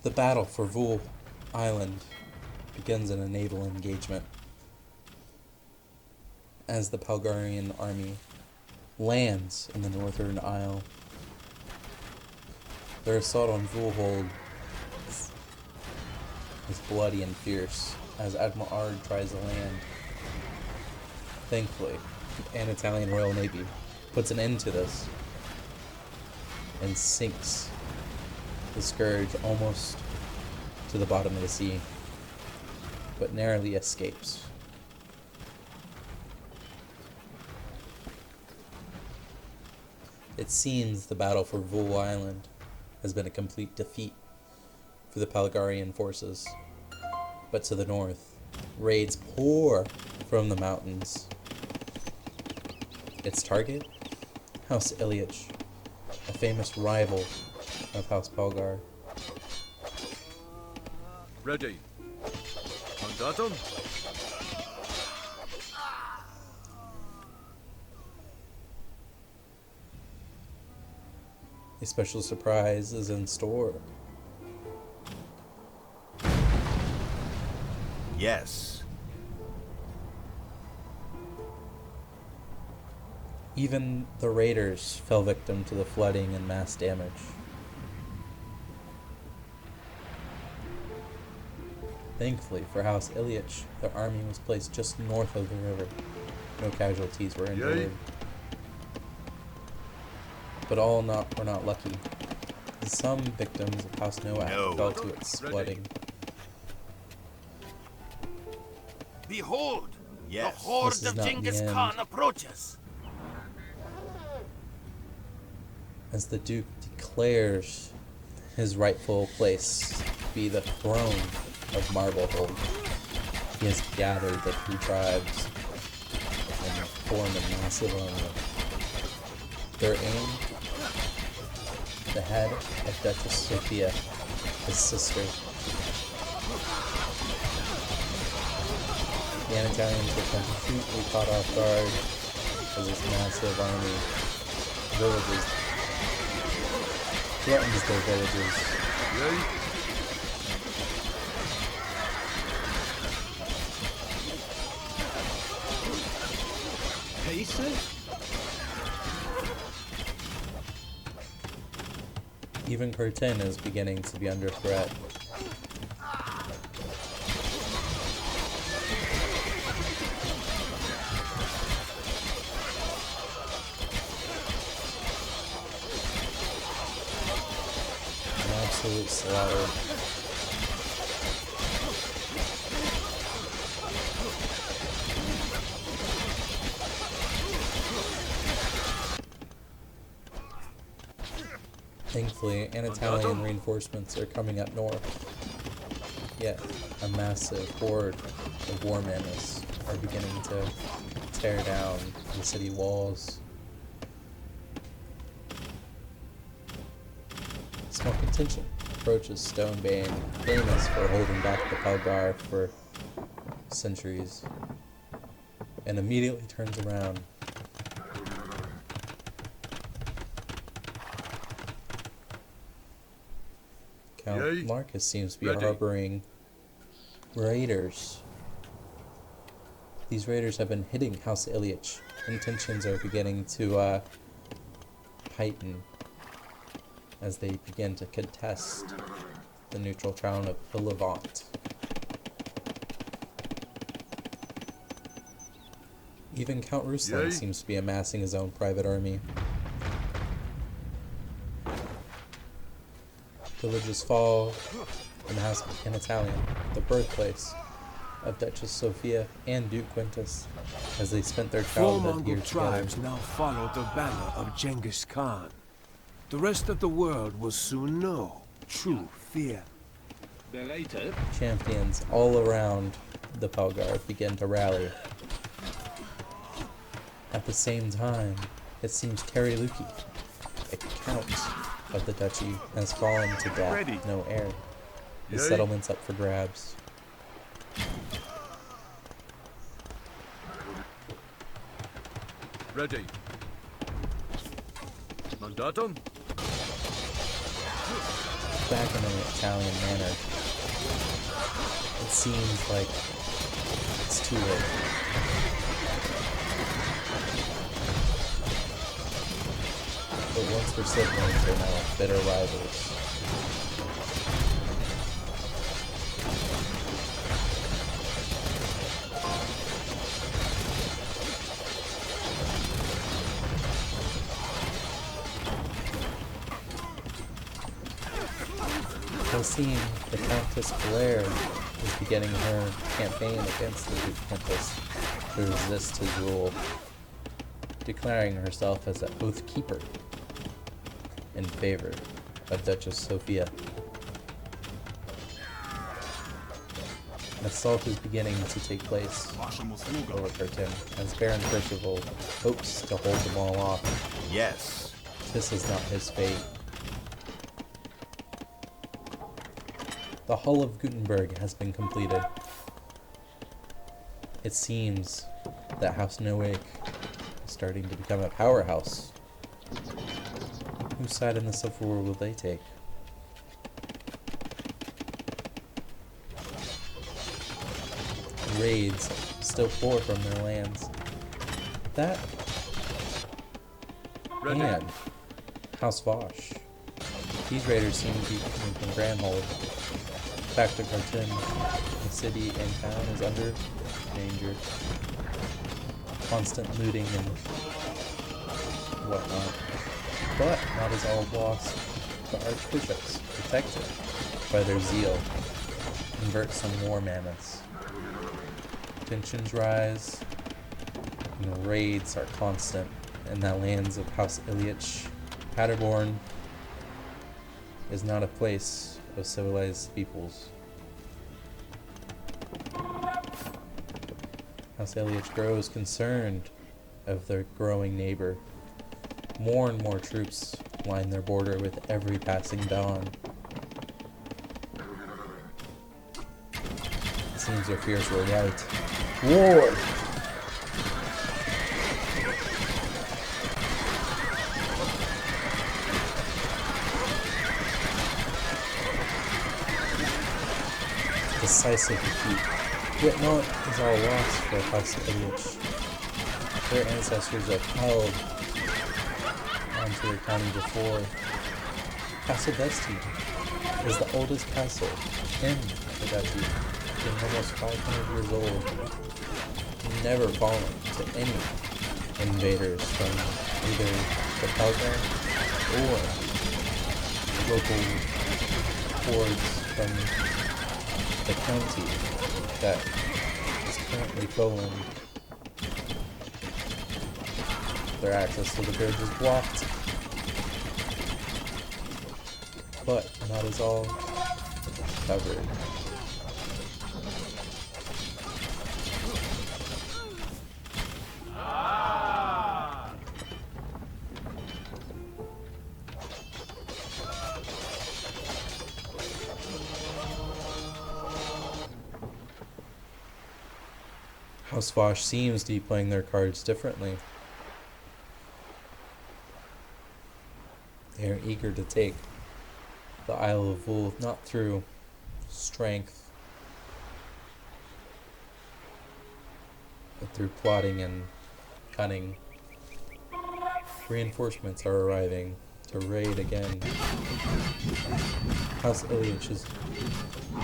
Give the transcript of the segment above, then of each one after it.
The battle for Vul Island begins in a naval engagement as the Palgarian army lands in the northern isle. Their assault on Vulhold is bloody and fierce as Admiral Ard tries to land. Thankfully, the Anatolian Royal Navy puts an end to this and sinks the Scourge almost to the bottom of the sea, but narrowly escapes. It seems the battle for Vul Island has been a complete defeat for the Palgarian forces, but to the north, raids pour from the mountains. Its target? House Ilyich, a famous rival of House Palgar. Ready. Mandatum? A special surprise is in store. Yes. Even the raiders fell victim to the flooding and mass damage. Thankfully for House Ilyich, their army was placed just north of the river. No casualties were endured. But all were not lucky. Some victims of House Noah fell to its flooding. Behold! Yes. The horde This is of not the Genghis end. Khan approaches! As the Duke declares his rightful place to be the throne of Marblehold, he has gathered the three tribes and formed a massive army. Their aim? The head of Duchess Sophia, his sister. The Anatolians were completely caught off guard as this massive army villages threatens their villages. Yay. Pieces? Even Curtin is beginning to be under threat. An absolute slaughter. Thankfully, Anatolian reinforcements are coming up north. Yet, a massive horde of war mammoths are beginning to tear down the city walls. Small contingent approaches Stonebane, famous for holding back the Palgar for centuries, and immediately turns around. Count Marcus seems to be harboring raiders. These raiders have been hitting House Ilyich, and tensions are beginning to heighten as they begin to contest the neutral town of Hillevant. Even Count Ruslan seems to be amassing his own private army. Villages fall in the House of Anatalia, the birthplace of Duchess Sophia and Duke Quintus, as they spent their Four childhood here Mongol together. tribes now follow the banner of Genghis Khan. The rest of the world will soon know true fear. Champions all around the Palgar begin to rally. At the same time, it seems Terry Luki, a count of the duchy, has fallen to death. No heir. The settlement's up for grabs. Ready. Mandatum? back in an Italian manner. It seems like it's too late. But once we're siblings, they're now bitter rivals. While seeing the Countess Blair is beginning her campaign against the Duke Countess to resist his rule, declaring herself as an oath keeper in favor of Duchess Sophia. An assault is beginning to take place over Curtin as Baron Percival hopes to hold them all off. Yes. This is not his fate. The Hull of Gutenberg has been completed. It seems that House Noack is starting to become a powerhouse. Whose side in the Civil War will they take? Raids still pour from their lands. That and House Vosh. These raiders seem to be coming from Grandhold. Back to Carton, the city and town is under danger. Constant looting and whatnot. But not as all lost. The archbishops, protected by their zeal, convert some war mammoths. Tensions rise, and raids are constant in the lands of House Ilyich. Paderborn is not a place of civilized peoples. House Ilyich grows concerned of their growing neighbor. More and more troops line their border with every passing dawn. It seems their fears were right. War! Decisive defeat. Yet not is all lost for House Ilyich. Their ancestors have held onto their county before. Castle Besti is the oldest castle in the duchy, being almost 500 years old, never fallen to any invaders from either the Pelga or local hordes from the county that is currently fallen. Their access to the bridge is blocked, but not as all covered. House Vosh seems to be playing their cards differently. They are eager to take the Isle of Wool, not through strength, but through plotting and cunning. Reinforcements are arriving to raid again. House Ilyich is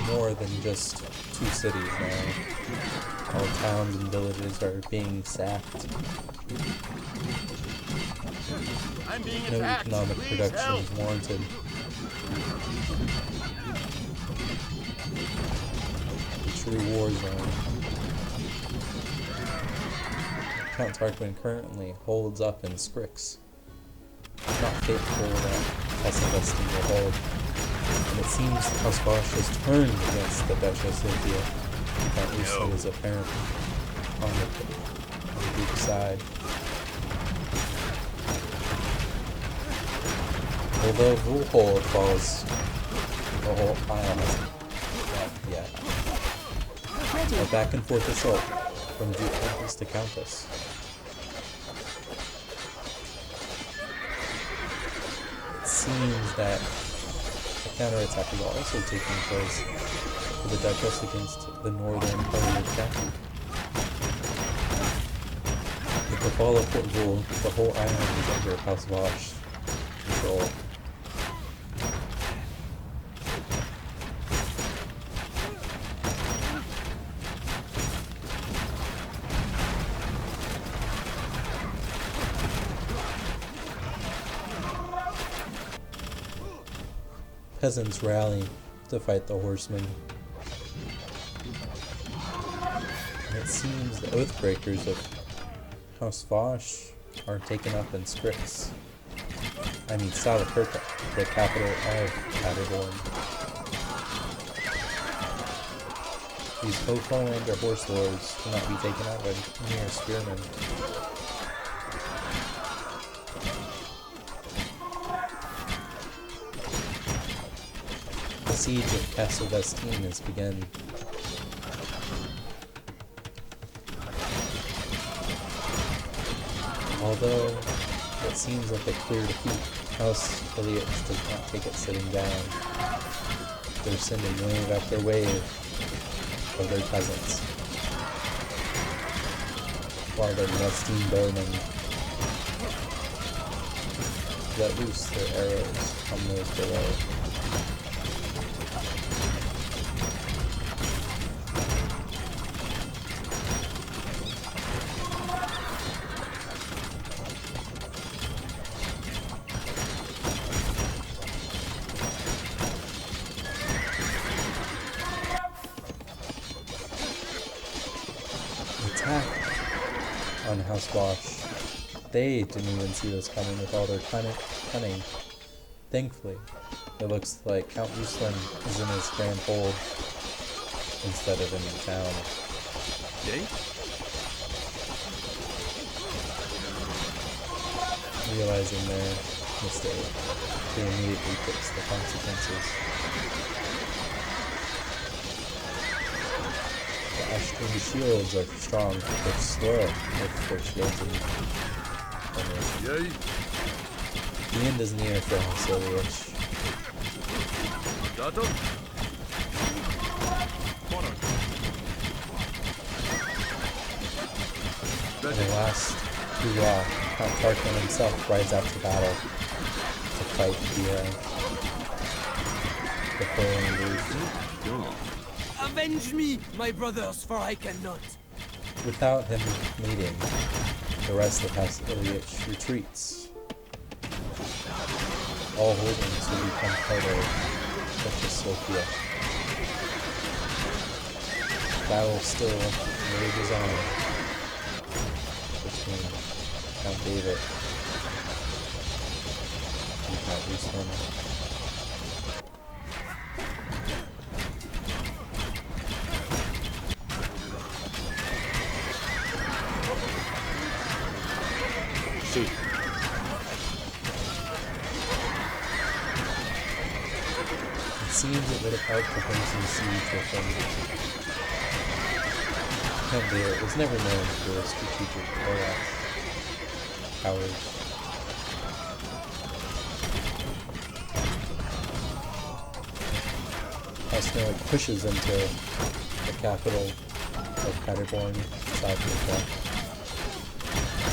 more than just 2 cities now. All towns and villages are being sacked. No economic production is warranted. A true war zone. Count Tarquin currently holds up in Scrix. Not faithful that Castle will hold. And it seems House Vosh has turned against the Duchess Sophia. At least it is apparent on the Duke's side. Although Foothold falls, the whole isle hasn't yet. A back and forth assault from Duke Countess to Countess. It seems that A counterattack is also taking place for the Duchess against the northern part of the county. With the fall of Portugal, the whole island is under House Vosh control. Peasants rally to fight the horsemen. And it seems the Oathbreakers of House Vosh are taken up in Strix. I mean Salaperta, the capital of Paderborn. These Hocholander horse lords cannot be taken out by mere spearmen. The siege of Castle Vestine has begun. Although it seems like a clear defeat, House Iliads does not take it sitting down. They're sending wave after wave of their peasants, while their Vestine bowmen let loose their arrows on those below. On House Vosh. They didn't even see this coming with all their cunning. Thankfully, it looks like Count Ruslan is in his grand hold instead of in the town. Yay? Realizing their mistake, they immediately fix the consequences. The Ashton shields are strong, but they're slow with their shields and Yay? the end is near for House Iliach. Datum? In the last hurrah, Count Tarquin himself rides out to battle to fight the Polanders. Avenge me, my brothers, for I cannot. Without him meeting, the rest of House Iliach retreats. All holdings will become part of Czechoslovakia. Battle still rages on between Count David and Count Ruslan. It seems it would have helped the Crimson Siege with them. Count David was never known for strategic powers. Osnowic pushes into the capital of Paderborn, South Africa,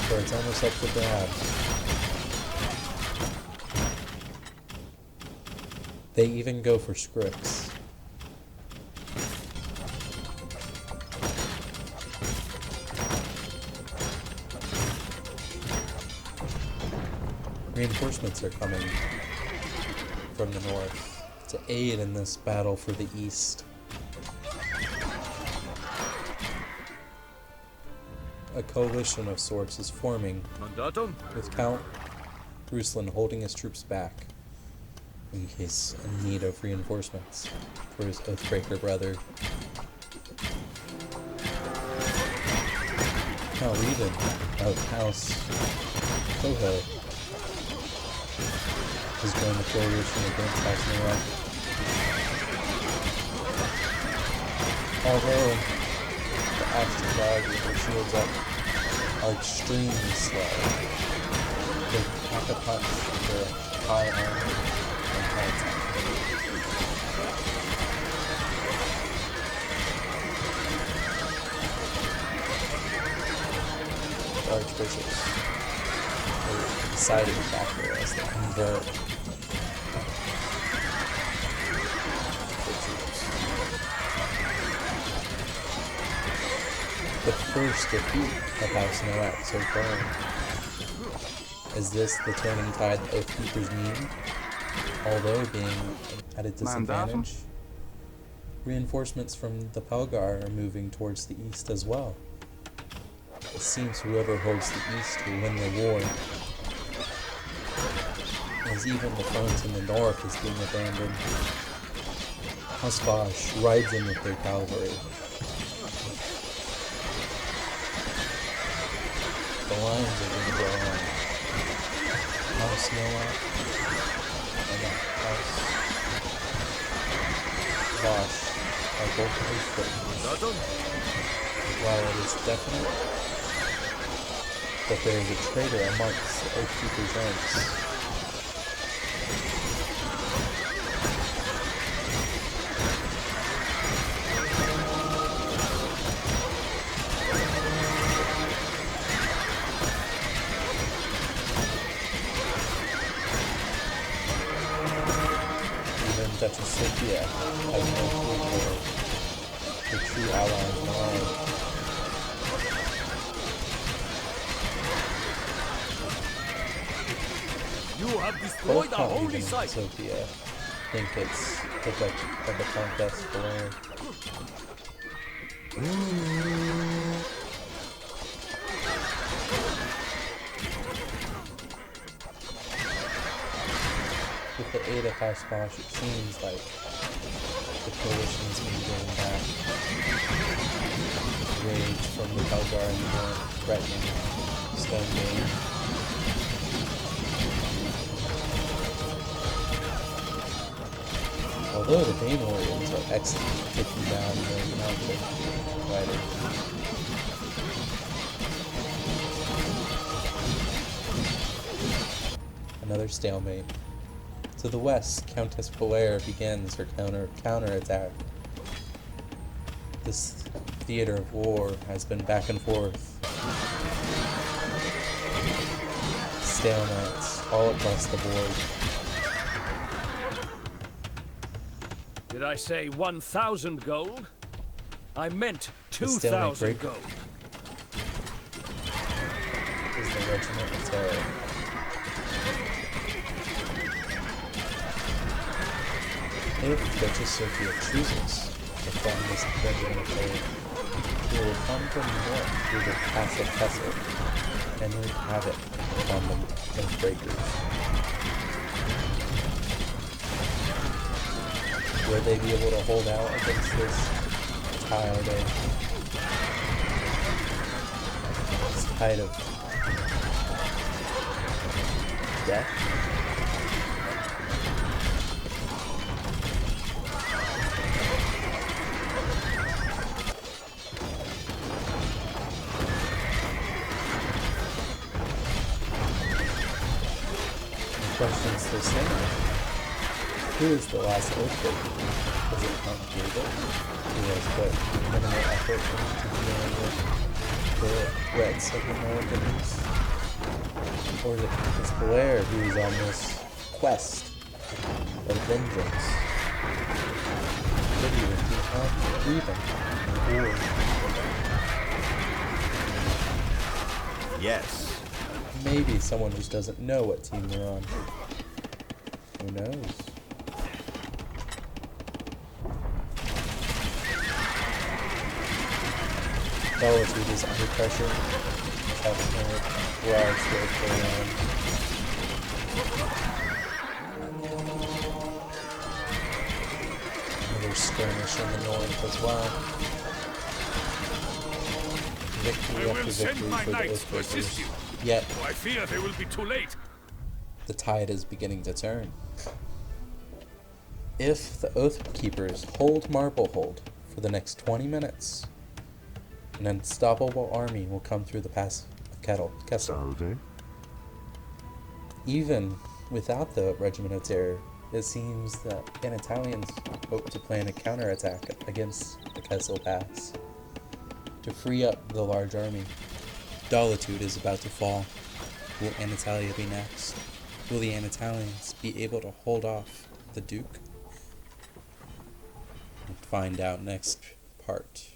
where it's almost up for grabs. They even go for Scripps. Reinforcements are coming from the north to aid in this battle for the east. A coalition of sorts is forming, Mandatum? with Count Ruslan holding his troops back in case in need of reinforcements for his Oathbreaker brother. Count Revan of House Toho has joined the coalition against House Nora. Although the Ashton dogs with their shields up are extremely slow, they pack a punch with their high armor and high attack. suspicious. A deciding factor as they convert the troops. The first defeat of House Noat so far. Is this the turning tide the Oathkeepers need? Although being at a disadvantage, reinforcements from the Pelgar are moving towards the east as well. It seems whoever holds the east will win the war, as even the front in the north is being abandoned. House Vosh rides in with their cavalry. The lines are going to go on. House Noat and House Vosh are both oath-breakers. While it is definite that there is a traitor amongst the Oathkeepers' ranks, Duchess Sophia has no clue the true ally of the line. You have destroyed Both our Connie holy and site. Sophia think it's the Duchess of the Countess Blair. With the aid of House Vosh, it seems like the coalition has been going back. Rage from the Pelgar in the north, threatening Stonegate. Although the Bane Warriors are excellent taking down the mountain riders. Another stalemate. To the west, Countess Blair begins her counterattack. This theater of war has been back and forth. Stalemates all across the board. Did I say 1,000 gold? I meant The stalemate 2,000 breaker gold. is the Regiment of Terror. If Duchess Sophia chooses to fund this Regiment of Terror, he will come from the north through the pass of Kessel and wreak havoc upon the Oathbreakers. Will they be able to hold out against this tide of death? The question's still standing. Who is the last Oathbreaker? Was it Confront, who has put minimal effort into dealing with the threats of the Americans? Or is it Countess Blair who is on this quest of vengeance? Could even be even. Or Yes. maybe someone just doesn't know what team they're on. Who knows? Solitude is under pressure. Having a large work going on. Another skirmish in the north as well. Victory after victory for the Oathbreakers. Yet, I fear they will be too late. the tide is beginning to turn. If the Oathkeepers hold Marblehold for the next 20 minutes, an unstoppable army will come through the pass of Kessel. Even without the Regiment of Terror, it seems that Anatolians hope to plan a counterattack against the Kessel Pass to free up the large army. Dullitude is about to fall. Will Anatalia be next? Will the Anatalians be able to hold off the Duke? We'll find out next part.